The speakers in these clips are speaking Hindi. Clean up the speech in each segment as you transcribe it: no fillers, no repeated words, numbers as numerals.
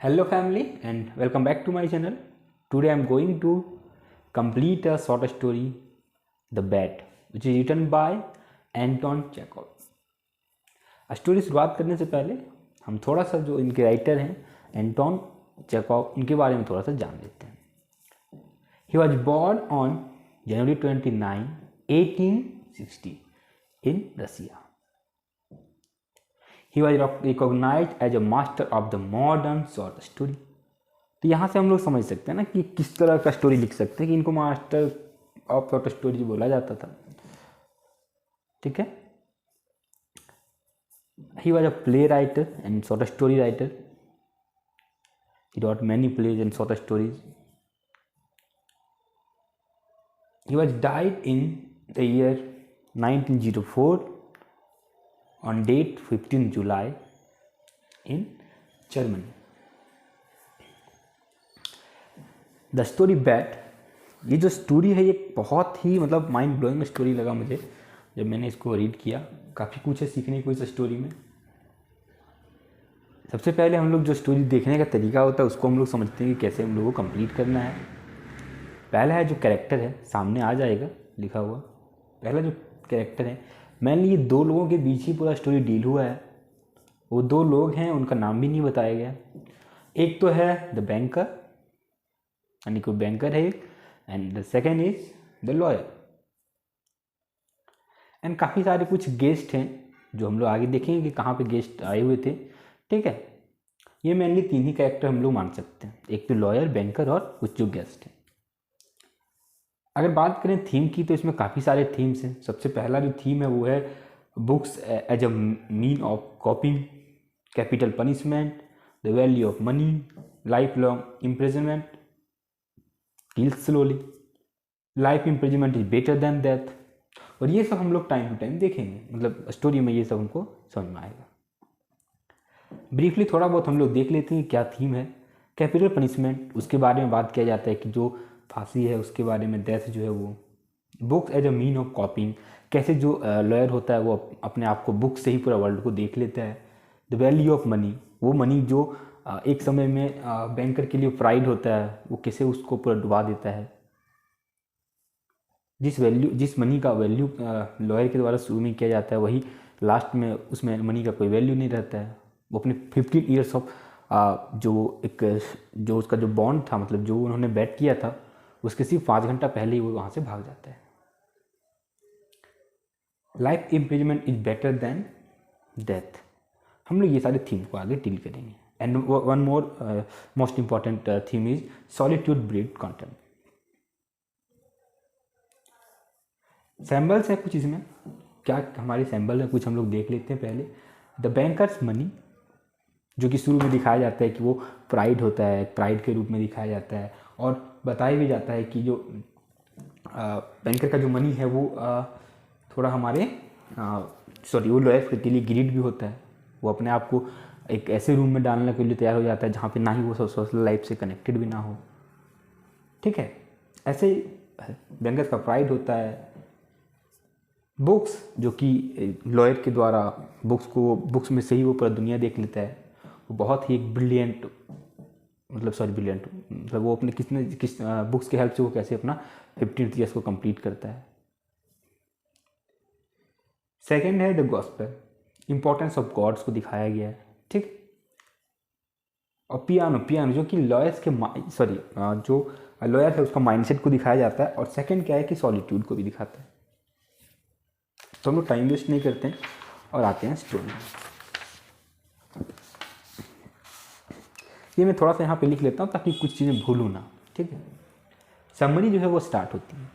Hello family and welcome back to my channel. Today I am going to complete a short story, The Bat, which is written by Anton Chekhov. Story शुरुआत करने से पहले हम थोड़ा सा जो इनके राइटर हैं एंटोन चेखोव, उनके बारे में थोड़ा सा जान लेते हैं. He was born on January 29, 1860 in Russia. He was recognized as a master of the modern short story. तो यहाँ से हम लोग समझ सकते हैं ना कि किस तरह का स्टोरी लिख सकते हैं कि इनको मास्टर ऑफ शॉर्ट स्टोरी बोला जाता था. ठीक है. He was a playwright and short story writer. He wrote many plays and short stories. He was died in the year 1904 on date 15 July in Germany. The story Bat, ये जो स्टोरी है ये बहुत ही मतलब माइंड ब्लोइंग स्टोरी लगा मुझे जब मैंने इसको रीड किया. काफ़ी कुछ है सीखने को इस स्टोरी में. सबसे पहले हम लोग जो स्टोरी देखने का तरीका होता है उसको हम लोग समझते हैं कि कैसे हम लोगों को कंप्लीट करना है. पहला है जो कैरेक्टर है, सामने आ जाएगा लिखा हुआ. पहला जो कैरेक्टर है, मैंने ये दो लोगों के बीच ही पूरा स्टोरी डील हुआ है. वो दो लोग हैं, उनका नाम भी नहीं बताया गया. एक तो है द बैंकर, यानी कोई बैंकर है, and the second is the lawyer. And काफ़ी सारे कुछ गेस्ट हैं जो हम लोग आगे देखेंगे कि कहाँ पे गेस्ट आए हुए थे. ठीक है. ये मेनली तीन ही कैरेक्टर हम लोग मान सकते हैं, एक तो लॉयर, बैंकर और कुछ जो गेस्ट हैं. अगर बात करें थीम की तो इसमें काफ़ी सारे थीम्स हैं. सबसे पहला जो थीम है वो है books as a mean of coping, capital punishment, the value of money, life long imprisonment, kill slowly, life imprisonment is better than death. और ये सब हम लोग टाइम टू टाइम देखेंगे, मतलब स्टोरी में ये सब हमको समझ में आएगा. ब्रीफली थोड़ा बहुत हम लोग देख लेते हैं क्या थीम है. कैपिटल पनिशमेंट, उसके बारे में बात किया जाता है कि जो फांसी है उसके बारे में. डेथ जो है वो. Books as a mean of coping, कैसे जो लॉयर होता है वो अपने आप को बुक से ही पूरा वर्ल्ड को देख लेता है. द वैल्यू ऑफ मनी, वो मनी जो एक समय में बैंकर के लिए प्राइड होता है वो कैसे उसको पूरा डुबा देता है. जिस मनी का वैल्यू लॉयर के द्वारा शुरू में किया जाता है वही लास्ट में उसमें मनी का कोई वैल्यू नहीं रहता है. वो अपने 15 ईयर्स ऑफ जो उसका जो बॉन्ड था, मतलब जो उन्होंने बेट किया था, उसके सिर्फ 5 घंटा पहले ही वो वहाँ से भाग जाता है. Life imprisonment is better than death. हम लोग ये सारे थीम को आगे डील करेंगे. And one more most important theme is solitude breed content. Symbols हैं कुछ इसमें. क्या हमारे सैम्बल हैं कुछ हम लोग देख लेते हैं पहले. द बैंकर्स मनी, जो कि शुरू में दिखाया जाता है कि वो प्राइड होता है, प्राइड के रूप में दिखाया जाता है. और बताया भी जाता है कि जो बैंकर का जो मनी है वो थोड़ा हमारे वो लॉयर के लिए ग्रीड भी होता है. वो अपने आप को एक ऐसे रूम में डालने के लिए तैयार हो जाता है जहाँ पे ना ही वो सोशल लाइफ से कनेक्टेड भी ना हो. ठीक है. ऐसे बैंकर का प्राइड होता है. बुक्स, जो कि लॉयर के द्वारा बुक्स में से ही वो पूरा दुनिया देख लेता है. वो बहुत ही एक ब्रिलियंट मतलब वो अपने किस बुक्स के हेल्प से वो कैसे अपना 15th ईयर्स को कंप्लीट करता है. सेकंड है the gospel, importance of gods को दिखाया गया है. ठीक. और पियानो जो कि लॉयर्स के जो लॉयर है उसका माइंडसेट को दिखाया जाता है. और सेकंड क्या है कि सॉलिट्यूड को भी दिखाता है. तो हम लोग टाइम वेस्ट नहीं करते हैं और आते हैं स्टोरी. ये मैं थोड़ा सा यहाँ पे लिख लेता हूँ ताकि कुछ चीज़ें भूलूँ ना. ठीक है. समरी जो है वो स्टार्ट होती है.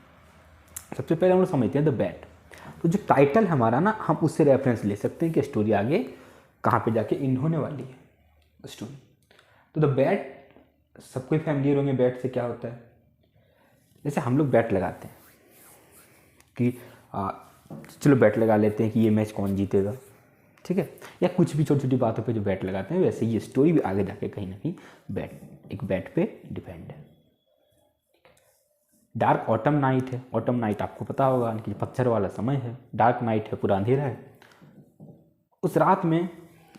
सबसे पहले हम लोग समझते हैं द बैट. तो जो टाइटल हमारा ना, हम उससे रेफरेंस ले सकते हैं कि स्टोरी आगे कहाँ पे जाके इन होने वाली है स्टोरी. तो द बैट, सबको फैमिलियर होंगे बैट से क्या होता है. जैसे हम लोग बैट लगाते हैं कि चलो बैट लगा लेते हैं कि ये मैच कौन जीतेगा. ठीक है. या कुछ भी छोटी छोटी बातों पे जो बैट लगाते हैं, वैसे ये स्टोरी भी आगे जाके कहीं ना कहीं एक बैट पे डिपेंड है. डार्क ऑटम नाइट है. ऑटम नाइट आपको पता होगा कि पतझड़ वाला समय है. डार्क नाइट है, पूरा अंधेरा है. उस रात में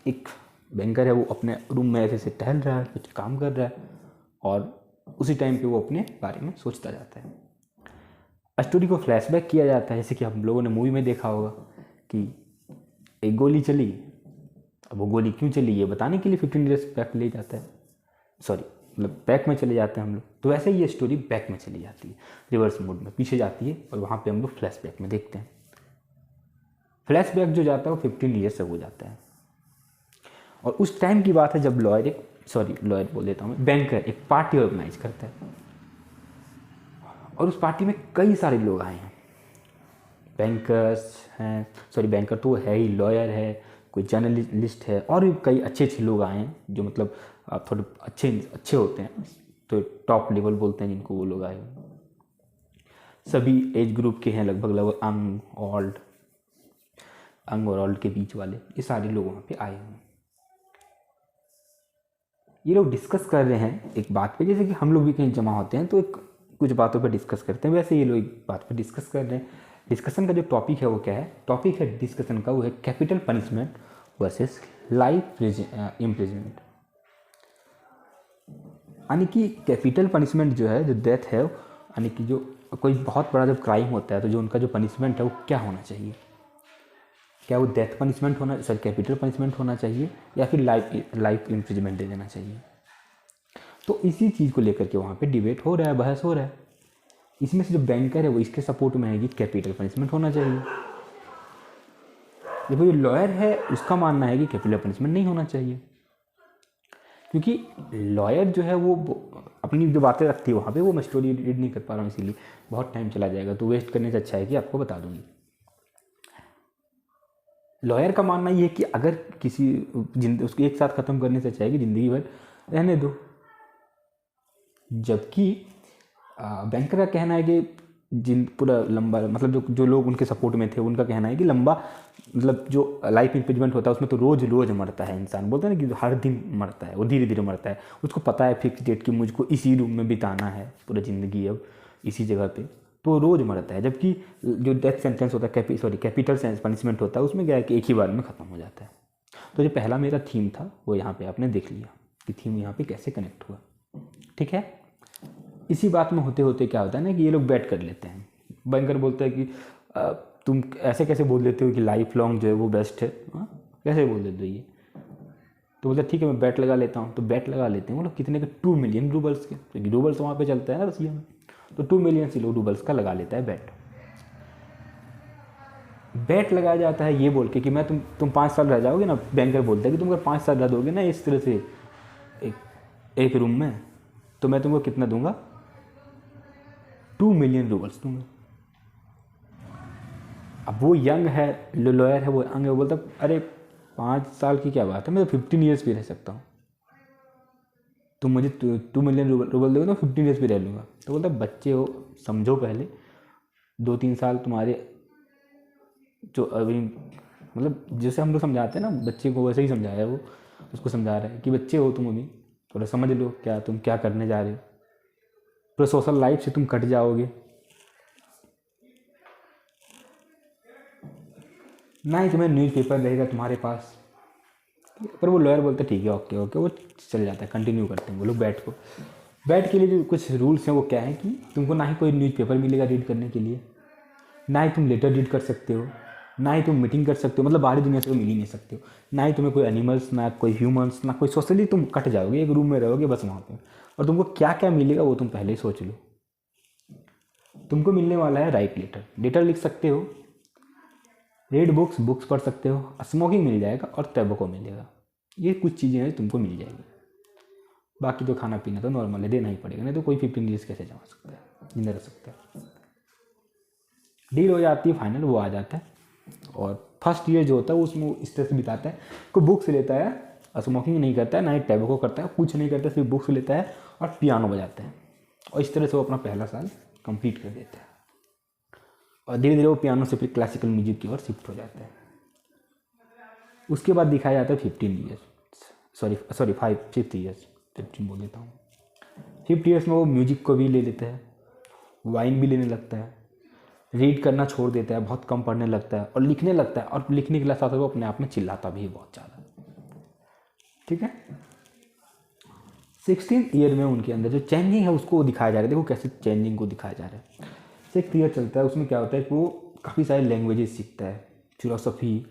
एक बैंकर है वो अपने रूम में ऐसे टहल रहा है, कुछ काम कर रहा है, और उसी टाइम पे वो अपने बारे में सोचता जाता है। स्टोरी को फ्लैशबैक किया जाता है, जैसे कि हम लोगों ने मूवी में देखा होगा कि एक गोली चली, अब वो गोली क्यों चली ये बताने के लिए 15 ईयर्स बैक ले जाता है, सॉरी मतलब बैक में चले जाते हैं हम लोग। तो वैसे ही ये स्टोरी बैक में चली जाती है, रिवर्स मोड में पीछे जाती है, और वहाँ पे हम लोग फ्लैशबैक में देखते हैं। फ्लैशबैक जो जाता है वो 15 ईयर्स से हो जाता है, और उस टाइम की बात है जब लॉयर बोल देता हूँ, बैंकर एक पार्टी ऑर्गेनाइज करता है, और उस पार्टी में कई सारे लोग आए हैं। बैंकर्स हैं, बैंकर तो है ही, लॉयर है, कोई जर्नलिस्ट है, और भी कई अच्छे अच्छे लोग आए हैं जो मतलब थोड़े अच्छे होते हैं, तो टॉप लेवल बोलते हैं जिनको, वो लोग आए हैं। सभी एज ग्रुप के हैं, लगभग अंग और ओल्ड के बीच वाले, ये सारे लोग वहाँ पे आए हैं। ये लोग डिस्कस कर रहे हैं एक बात पे, जैसे कि हम लोग भी कहीं जमा होते हैं तो कुछ बातों पे डिस्कस करते हैं, वैसे ये लोग एक बात पे डिस्कस कर रहे हैं। डिस्कसन का जो टॉपिक है वो क्या है, टॉपिक है डिस्कशन का वो है capital punishment versus life imprisonment. यानी कि कैपिटल पनिशमेंट जो है, जो डेथ है, यानी कि जो कोई बहुत बड़ा जब क्राइम होता है तो जो उनका जो पनिशमेंट है वो क्या होना चाहिए, क्या वो डेथ पनिशमेंट होना, कैपिटल पनिशमेंट होना चाहिए, या फिर लाइफ इम्प्रिजमेंट दे देना चाहिए। तो इसी चीज़ को लेकर के वहाँ पे डिबेट हो रहा है, बहस हो रहा है। इसमें से जो बैंकर है वो इसके सपोर्ट में है कि कैपिटल पनिशमेंट होना चाहिए, जबकि जो लॉयर है उसका मानना है कि कैपिटल पनिशमेंट नहीं होना चाहिए, क्योंकि लॉयर जो है वो अपनी जो बातें रखती है वहाँ पे, वो मैं स्टोरी रीड नहीं कर पा रहा हूँ इसीलिए बहुत टाइम चला जाएगा, तो वेस्ट करने से अच्छा है कि आपको बता दूँगी। लॉयर का मानना ये है कि अगर किसी उसको एक साथ ख़त्म करने से अच्छा है कि ज़िंदगी भर रहने दो, जबकि बैंकर का कहना है कि पूरा लंबा, मतलब जो लोग उनके सपोर्ट में थे उनका कहना है कि लंबा, मतलब जो लाइफ इम्प्रिजमेंट होता है उसमें तो रोज़ रोज़ मरता है इंसान, बोलते हैं ना कि हर दिन मरता है, वो धीरे धीरे मरता है, उसको पता है फिक्स डेट कि मुझको इसी रूम में बिताना है पूरा ज़िंदगी अब इसी जगह पे, तो रोज़ मरता है। जबकि जो डेथ सेंटेंस होता है, कैपिटल पनिशमेंट होता है, उसमें क्या है कि एक ही बार में ख़त्म हो जाता है। तो जो पहला मेरा थीम था वो यहाँ पे आपने देख लिया कि थीम यहाँ पे कैसे कनेक्ट हुआ, ठीक है। इसी बात में होते होते क्या होता है ना कि ये लोग बैट कर लेते हैं। बैंकर बोलता है कि तुम ऐसे कैसे बोल देते हो कि लाइफ लॉन्ग जो है वो बेस्ट है, कैसे बोल देते हो ये। तो बोलते ठीक है मैं बैट लगा लेता हूँ, तो बैट लगा लेते हैं वो लोग कितने के, 2 मिलियन रूबल्स के, क्योंकि रूबल्स वहाँ पे चलता है ना रसिया में, तो 2 मिलियन से लोग रूबल्स का लगा लेता है बैट लगाया जाता है ये बोल के कि मैं तुम 5 साल रह जाओगे ना। बैंकर बोलता है कि तुम अगर 5 साल रह दोगे ना इस तरह से एक रूम में, तो मैं तुमको कितना दूंगा, 2 मिलियन रूबल्स दूंगा। अब वो यंग है, लॉयर है वो यंग है, वो बोलता अरे 5 साल की क्या बात है, मैं तो 15 ईयर्स भी रह सकता हूँ, तुम मुझे 2 मिलियन रूबल दोगे तो 15 ईयर्स भी रह लूँगा। तो बोलता बच्चे हो, समझो पहले 2-3 साल तुम्हारे, जो अभी मतलब जैसे हम लोग समझाते हैं ना बच्चे को, वैसे ही समझाया वो, उसको समझा रहा है कि बच्चे हो तुम, अभी थोड़ा समझ लो तुम क्या करने जा रहे हो, पूरा सोशल लाइफ से तुम कट जाओगे, ना ही तुम्हें न्यूज़पेपर रहेगा तुम्हारे पास। पर वो लॉयर बोलते ठीक है ओके, वो चल जाता है, कंटिन्यू करते हैं वो लोग बैट के लिए जो कुछ रूल्स हैं वो क्या है कि तुमको ना ही कोई न्यूज़पेपर मिलेगा रीड करने के लिए, ना ही तुम लेटर रीड कर सकते हो, ना ही तुम मीटिंग कर सकते हो, मतलब बाहरी दुनिया से तो मिल ही नहीं सकते हो, ना ही तुम्हें कोई एनिमल्स, ना कोई ह्यूमंस, ना कोई सोशली, तुम कट जाओगे, एक रूम में रहोगे बस वहाँ पे। और तुमको क्या क्या मिलेगा वो तुम पहले ही सोच लो। तुमको मिलने वाला है राइट लेटर लिख सकते हो, रीड बुक्स पढ़ सकते हो, स्मोकिंग मिल जाएगा और टैबको मिलेगा, ये कुछ चीज़ें हैं तुमको मिल जाएगी। बाकी तो खाना पीना तो नॉर्मल है, देना ही पड़ेगा, नहीं तो कोई 15 ईयर्स कैसे जमा सकता है, जिंदा रह सकता है। डील हो जाती है फाइनल, वो आ जाता है, और फर्स्ट ईयर जो होता है उसमें इस तरह से बिताता है, कोई बुक्स लेता है, स्मोकिंग नहीं करता है, ना ही टैबको करता है, कुछ नहीं करता, सिर्फ बुक्स लेता है और पियानो बजाता है, और इस तरह से वो अपना पहला साल कंप्लीट कर देता है। और धीरे धीरे वो पियानो से फिर क्लासिकल म्यूजिक की ओर शिफ्ट हो जाता है। उसके बाद दिखाया जाता है 15 ईयर्स, सॉरी 5 ईयर्स, 15 बोल देता हूँ। 5 ईयर्स में वो म्यूजिक को भी ले लेता है, वाइन भी लेने लगता है, रीड करना छोड़ देता है, बहुत कम पढ़ने लगता है और लिखने लगता है, और लिखने के साथ वो अपने आप में चिल्लाता भी है बहुत ज़्यादा। ठीक है। 16 ईयर में उनके अंदर जो चेंजिंग है उसको दिखाया जा रहा है। देखो कैसे चेंजिंग को दिखाया जा रहा है। 6 ईयर चलता है, उसमें क्या होता है कि वो काफ़ी सारे लैंग्वेजेस सीखता है, फिलोसफी,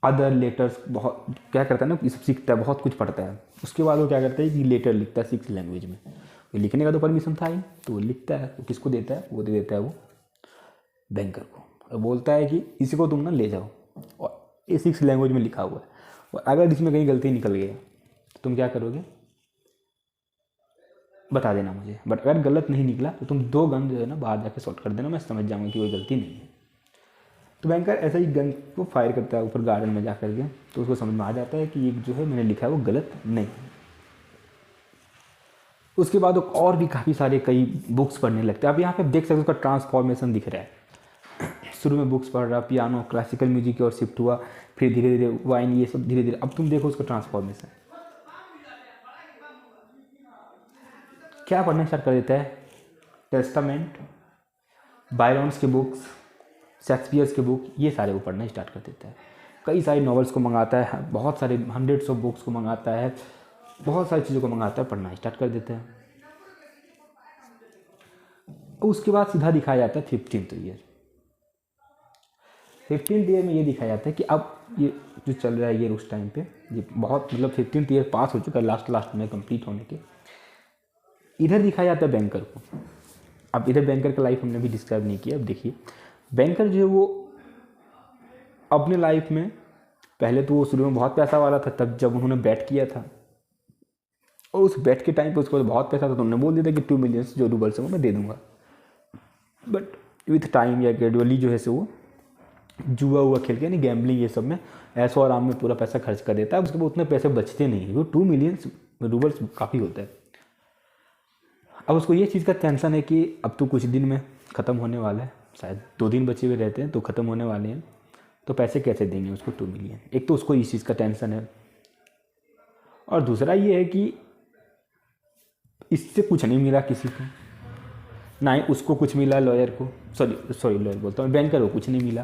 अदर लेटर्स, बहुत क्या करता है ना, ये सब सीखता है, बहुत कुछ पढ़ता है। उसके बाद वो क्या करता है कि लेटर लिखता है 6 लैंग्वेज में। वो लिखने का तो परमिशन था ही, तो वो लिखता है। वो किसको देता है? वो दे देता है वो बैंकर को, और बोलता है कि इसी को तुम ना ले जाओ, और ये 6 लैंग्वेज में लिखा हुआ है, और अगर इसमें कहीं गलती निकल गई तो तुम क्या करोगे बता देना मुझे, बट अगर गलत नहीं निकला तो तुम 2 गन जो है ना बाहर जाके शॉट कर देना, मैं समझ जाऊँगा कि कोई गलती नहीं है। तो बैंकर ऐसा ही गन को फायर करता है ऊपर गार्डन में जा करके, तो उसको समझ में आ जाता है कि ये जो है मैंने लिखा है वो गलत नहीं है। उसके बाद वो और भी काफ़ी सारे कई बुक्स पढ़ने लगते हैं। आप यहाँ पे देख सकते हो उसका ट्रांसफॉर्मेशन दिख रहा है। शुरू में बुक्स पढ़ रहा, पियानो, क्लासिकल म्यूजिक की ओर शिफ्ट हुआ, फिर धीरे धीरे वाइन, ये सब धीरे धीरे। अब तुम देखो उसका ट्रांसफॉर्मेशन क्या पढ़ना स्टार्ट कर देता है? टेस्टामेंट, बायरन्स के बुक्स, शेक्सपियर्स के बुक, ये सारे वो पढ़ना स्टार्ट कर देता है। कई सारे नॉवेल्स को मंगाता है, बहुत सारे हंड्रेड्स ऑफ बुक्स को मंगाता है, बहुत सारी चीज़ों को मंगाता है, पढ़ना स्टार्ट कर देता है। उसके बाद सीधा दिखाया जाता है 15th ईयर। 15th ईयर में ये दिखाया जाता है कि अब ये जो चल रहा है ईयर, उस टाइम पे ये बहुत मतलब 15th ईयर पास हो चुका है, लास्ट में कंप्लीट होने के। इधर दिखाया जाता है बैंकर को। अब इधर बैंकर का लाइफ हमने भी डिस्क्राइब नहीं किया। अब देखिए बैंकर जो है वो अपने लाइफ में पहले तो वो शुरू में बहुत पैसा वाला था, तब जब उन्होंने बैट किया था, और उस बैट के टाइम पे उसको बहुत पैसा था, तो उन्होंने बोल दिया था कि 2 मिलियन जो रूबल्स है वो मैं दे दूंगा। बट विथ टाइम या ग्रेजुअली जो है सो वो जुआ हुआ खेल के, यानी गैम्बलिंग, ये सब में ऐशो आराम में पूरा पैसा खर्च कर देता है। उसके बाद उतने पैसे बचते नहीं, वो 2 मिलियन रूबल्स काफ़ी होता है। अब उसको ये चीज़ का टेंशन है कि अब तो कुछ दिन में ख़त्म होने वाला है, शायद 2 दिन बचे हुए रहते हैं तो ख़त्म होने वाले हैं, तो पैसे कैसे देंगे उसको 2 मिलियन। एक तो उसको इस चीज़ का टेंशन है, और दूसरा ये है कि इससे कुछ नहीं मिला किसी को, ना ही उसको कुछ मिला, लॉयर को, सॉरी लॉयर बोलता हूँ, बैंकर को कुछ नहीं मिला।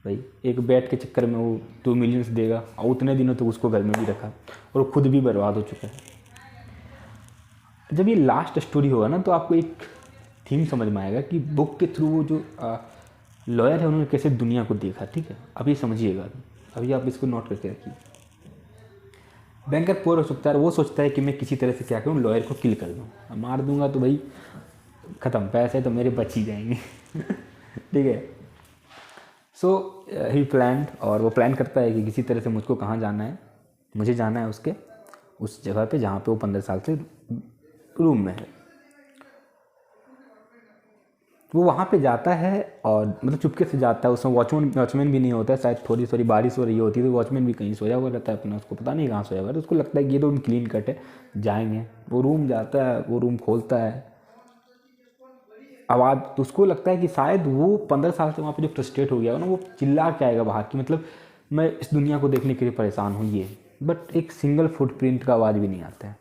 भाई एक बैट के चक्कर में वो 2 मिलियंस देगा, और उतने दिनों तक उसको घर में भी रखा, और वो खुद भी बर्बाद हो चुका है। जब ये लास्ट स्टोरी होगा ना, तो आपको एक थीम समझ में आएगा कि बुक के थ्रू वो जो लॉयर है उन्होंने कैसे दुनिया को देखा। ठीक है, अभी समझिएगा, अभी आप इसको नोट करके रखिए। बैंकर पोर हो सकता है, वो सोचता है कि मैं किसी तरह से क्या करूँ, लॉयर को किल कर दूँ, मार दूंगा तो भाई ख़त्म, पैसे तो मेरे बच ही जाएंगे। ठीक है। सो ही प्लान, और वो प्लान करता है कि किसी तरह से मुझको कहाँ जाना है, मुझे जाना है उसके उस जगह पे जहाँ पे वो 15 साल से रूम में है। वो वहाँ पे जाता है, और मतलब चुपके से जाता है। उसमें वॉचमैन भी नहीं होता है, शायद थोड़ी बारिश हो रही होती है, तो वॉचमैन भी कहीं सोया हुआ रहता है अपना, उसको पता नहीं कहाँ सोया हुआ है। तो उसको लगता है कि ये तो क्लीन कट है, जाएंगे। वो रूम जाता है, वो रूम खोलता है, आवाज़, तो उसको लगता है कि शायद वो 15 साल से वहाँ पे जो फ्रस्ट्रेट हो गया हो ना, वो चिल्ला के आएगा बाहर कि मतलब मैं इस दुनिया को देखने के लिए परेशान हूँ ये। बट एक सिंगल फुटप्रिंट का आवाज़ भी नहीं आता है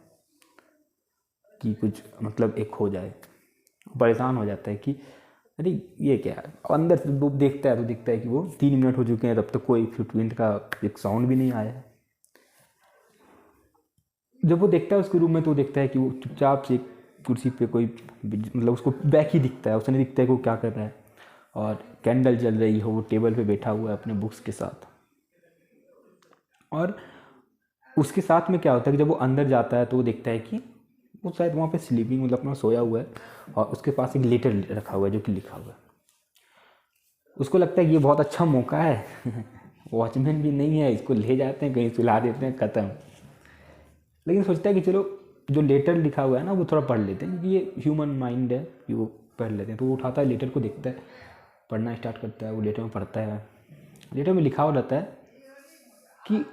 कि कुछ मतलब एक हो जाए। परेशान हो जाता है कि अरे ये क्या है। अंदर से वो देखता है तो दिखता है कि वो 3 मिनट हो चुके हैं, तब तक कोई फुटप्रिंट का एक साउंड भी नहीं आया है। जब वो देखता है उसके रूम में, तो वो देखता है कि वो चुपचाप से कुर्सी पे कोई मतलब उसको बैक ही दिखता है, उसने दिखता है कि वो क्या कर रहा है, और कैंडल जल रही हो, वो टेबल पे बैठा हुआ है अपने बुक्स के साथ। और उसके साथ में क्या होता है कि जब वो अंदर जाता है तो वो देखता है कि वो शायद वहाँ पे स्लीपिंग मतलब अपना सोया हुआ है, और उसके पास एक लेटर रखा हुआ है जो कि लिखा हुआ है। उसको लगता है कि ये बहुत अच्छा मौका है। वॉचमैन भी नहीं है, इसको ले जाते हैं कहीं, सुला देते हैं, ख़त्म। लेकिन सोचता है कि चलो जो लेटर लिखा हुआ है ना वो थोड़ा पढ़ लेते हैं, क्योंकि ये ह्यूमन माइंड है कि वो पढ़ लेते हैं। तो वो उठाता है लेटर को, देखता है, पढ़ना स्टार्ट करता है। वो लेटर में पढ़ता है, लेटर में लिखा हुआ रहता है कि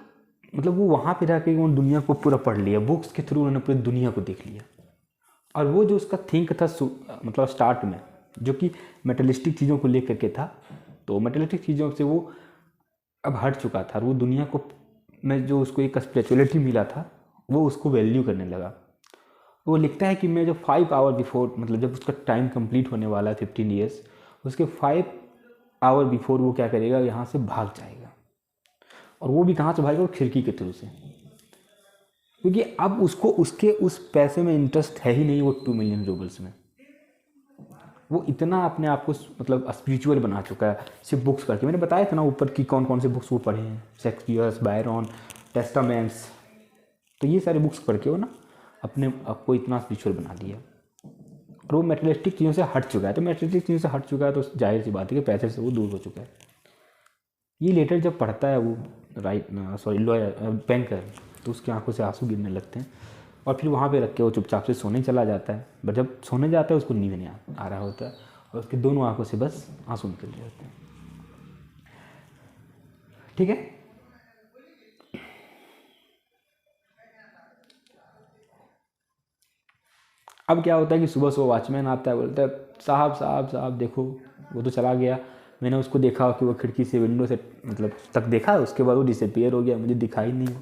मतलब वो वहाँ पे जाके वो दुनिया को पूरा पढ़ लिया, बुक्स के थ्रू उन्होंने पूरी दुनिया को देख लिया। और वो जो उसका थिंक था मतलब स्टार्ट में, जो कि मेटलिस्टिक चीज़ों को लेकर के था, तो मेटलिस्टिक चीज़ों से वो अब हट चुका था। वो दुनिया को में जो उसको एक स्पिरिचुअलिटी मिला था, वो उसको वैल्यू करने लगा। वो लिखता है कि मैं जो 5 आवर बिफोर, मतलब जब उसका टाइम कंप्लीट होने वाला है 15 ईयर्स, उसके 5 आवर बिफोर वो क्या करेगा, यहाँ से भाग जाएगा। और वो भी कहाँ से भागेगा, वो खिड़की के थ्रू से। क्योंकि अब उसको उसके उस पैसे में इंटरेस्ट है ही नहीं, वो 2 मिलियन रूबल्स में। वो इतना अपने आप को मतलब स्पिरिचुअल बना चुका है सिर्फ बुक्स करके। मैंने बताया था ना ऊपर की कौन कौन से बुक्स वो पढ़े हैं, शेक्सपियर, बायरन, टेस्टामेंट्स। तो ये सारे बुक्स पढ़ के वो ना अपने आप को इतना स्पिरिचुअल बना दिया, और वो मेटेरियलिस्टिक चीज़ों से हट चुका है। तो मेटेरियलिस्टिक चीज़ों से हट चुका है तो जाहिर सी बात है कि पैसे से वो दूर हो चुका है। ये लेटर जब पढ़ता है वो लॉयर बैंकर, तो उसकी आंखों से आंसू गिरने लगते हैं, और फिर वहाँ पे रख के वो चुपचाप से सोने चला जाता है। बट जब सोने जाता है उसको नींद नहीं आ रहा होता है, और उसकी दोनों आंखों से बस आंसू निकल जाते हैं। ठीक है। अब क्या होता है कि सुबह सुबह वॉचमैन आता है, बोलता है साहब साहब साहब देखो वो तो चला गया, मैंने उसको देखा कि वो खिड़की से विंडो से मतलब तक देखा, उसके बाद वो डिसअपीयर हो गया, मुझे दिखाई नहीं वो।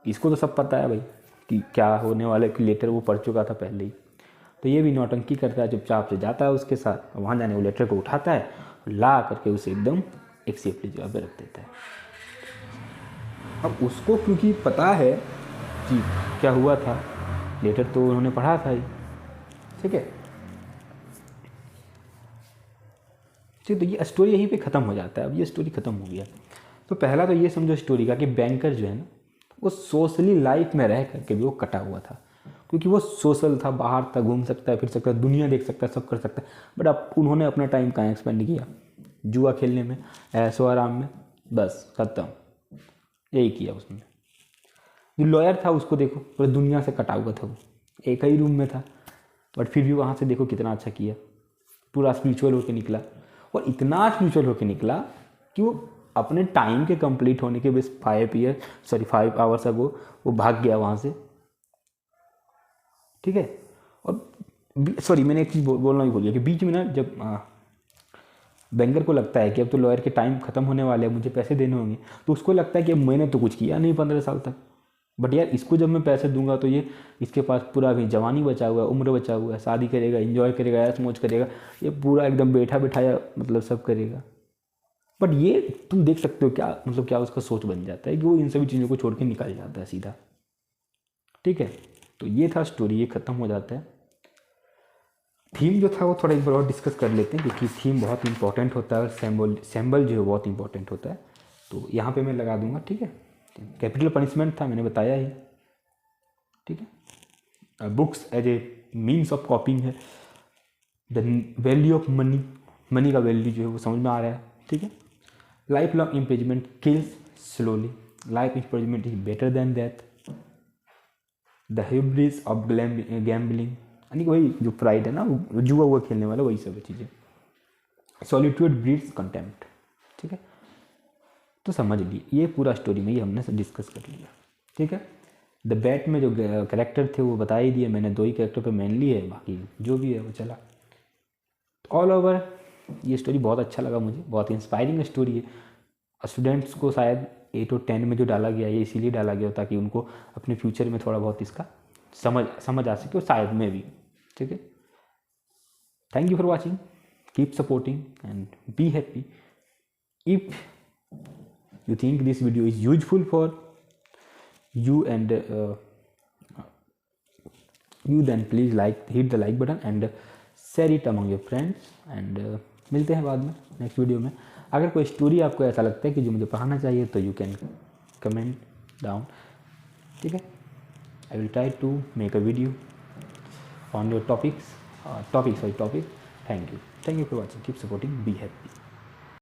इसको तो सब पता है भाई कि क्या होने वाला है, कि लेटर वो पढ़ चुका था पहले ही। तो ये भी नौटंकी करता है, चुपचाप से जाता है उसके साथ, वहाँ जाने वो लेटर को उठाता है, ला करके उसे एकदम एक सेफली जगह पे रख देता है। अब उसको क्योंकि पता है कि क्या हुआ था, लेटर तो उन्होंने पढ़ा था ही, ठीक है। ठीक, तो ये स्टोरी यहीं पे ख़त्म हो जाता है। अब ये स्टोरी ख़त्म हो गया। तो पहला तो ये समझो स्टोरी का कि बैंकर जो है ना वो सोशली लाइफ में रह करके भी वो कटा हुआ था, क्योंकि वो सोशल था, बाहर था, घूम सकता है, फिर सकता है, दुनिया देख सकता है, सब कर सकता है। बट अब उन्होंने अपना टाइम कहाँ एक्सपेंड किया, जुआ खेलने में, ऐशो आराम में, बस ख़त्म, यही किया उसने। जो लॉयर था उसको देखो पूरी दुनिया से कटा हुआ था, वो एक ही रूम में था, बट फिर भी वहाँ से देखो कितना अच्छा किया, पूरा स्पिरिचुअल होकर निकला। और इतना स्पिरिचुअल होकर निकला कि वो अपने टाइम के कंप्लीट होने के बस 5 आवर्स अगो वो भाग गया वहाँ से, ठीक है। और सॉरी मैंने एक चीज़ बोलना ही भूल गया कि बीच में ना जब बैंकर को लगता है कि अब तो लॉयर के टाइम ख़त्म होने वाले हैं, मुझे पैसे देने होंगे, तो उसको लगता है कि अब मैंने तो कुछ किया नहीं 15 साल तक, बट यार इसको जब मैं पैसे दूंगा तो ये इसके पास पूरा अभी जवानी बचा हुआ है, उम्र बचा हुआ है, शादी करेगा, एंजॉय करेगा, ऐश मौज करेगा, ये पूरा एकदम बैठा बिठाया मतलब सब करेगा। बट ये तुम देख सकते हो क्या मतलब क्या उसका सोच बन जाता है कि वो इन सभी चीज़ों को छोड़ के निकल जाता है सीधा, ठीक है। तो ये था स्टोरी, ये ख़त्म हो जाता है। थीम जो था वो थोड़ा एक बार और डिस्कस कर लेते हैं, क्योंकि थीम बहुत इंपॉर्टेंट होता है और सैम्बल जो है बहुत इंपॉर्टेंट होता है। तो यहाँ पे मैं लगा दूंगा, ठीक है। कैपिटल पनिशमेंट था, मैंने बताया ही, ठीक है। Books as a means of coping है। The value of money, money का वैल्यू जो है वो समझ में आ रहा है, ठीक है। Life long imprisonment kills slowly, life imprisonment is better than that. The hubris of gambling, यानी कि वही जो प्राइड है ना, वो जुआ हुआ खेलने वाला, वही सब चीज़ें। सॉलिट्यूड ब्रीड्स कंटेम्प्ट, ठीक है। तो समझ लिए ये पूरा स्टोरी में ये हमने डिस्कस कर लिया, ठीक है। द बैट में जो कैरेक्टर थे वो बता ही दिए मैंने, 2 ही कैरेक्टर पे मेनली है, बाकी जो भी है वो चला। ऑल ओवर ये स्टोरी बहुत अच्छा लगा मुझे, बहुत इंस्पायरिंग स्टोरी है। स्टूडेंट्स को शायद 8 और 10 में जो डाला गया ये इसीलिए डाला गया ताकि उनको अपने फ्यूचर में थोड़ा बहुत इसका समझ आ सके, और शायद में भी, ठीक है। Thank you for watching, keep supporting and be happy. If you think this video is useful for you and you, then please hit the like button and share it among your friends and मिलते हैं बाद में नेक्स्ट वीडियो में। अगर कोई स्टोरी आपको ऐसा लगता है कि जो मुझे पढ़ाना चाहिए तो यू कैन कमेंट डाउन, ठीक है। I will try to make a video on your topic. Thank you for watching, keep supporting, be happy.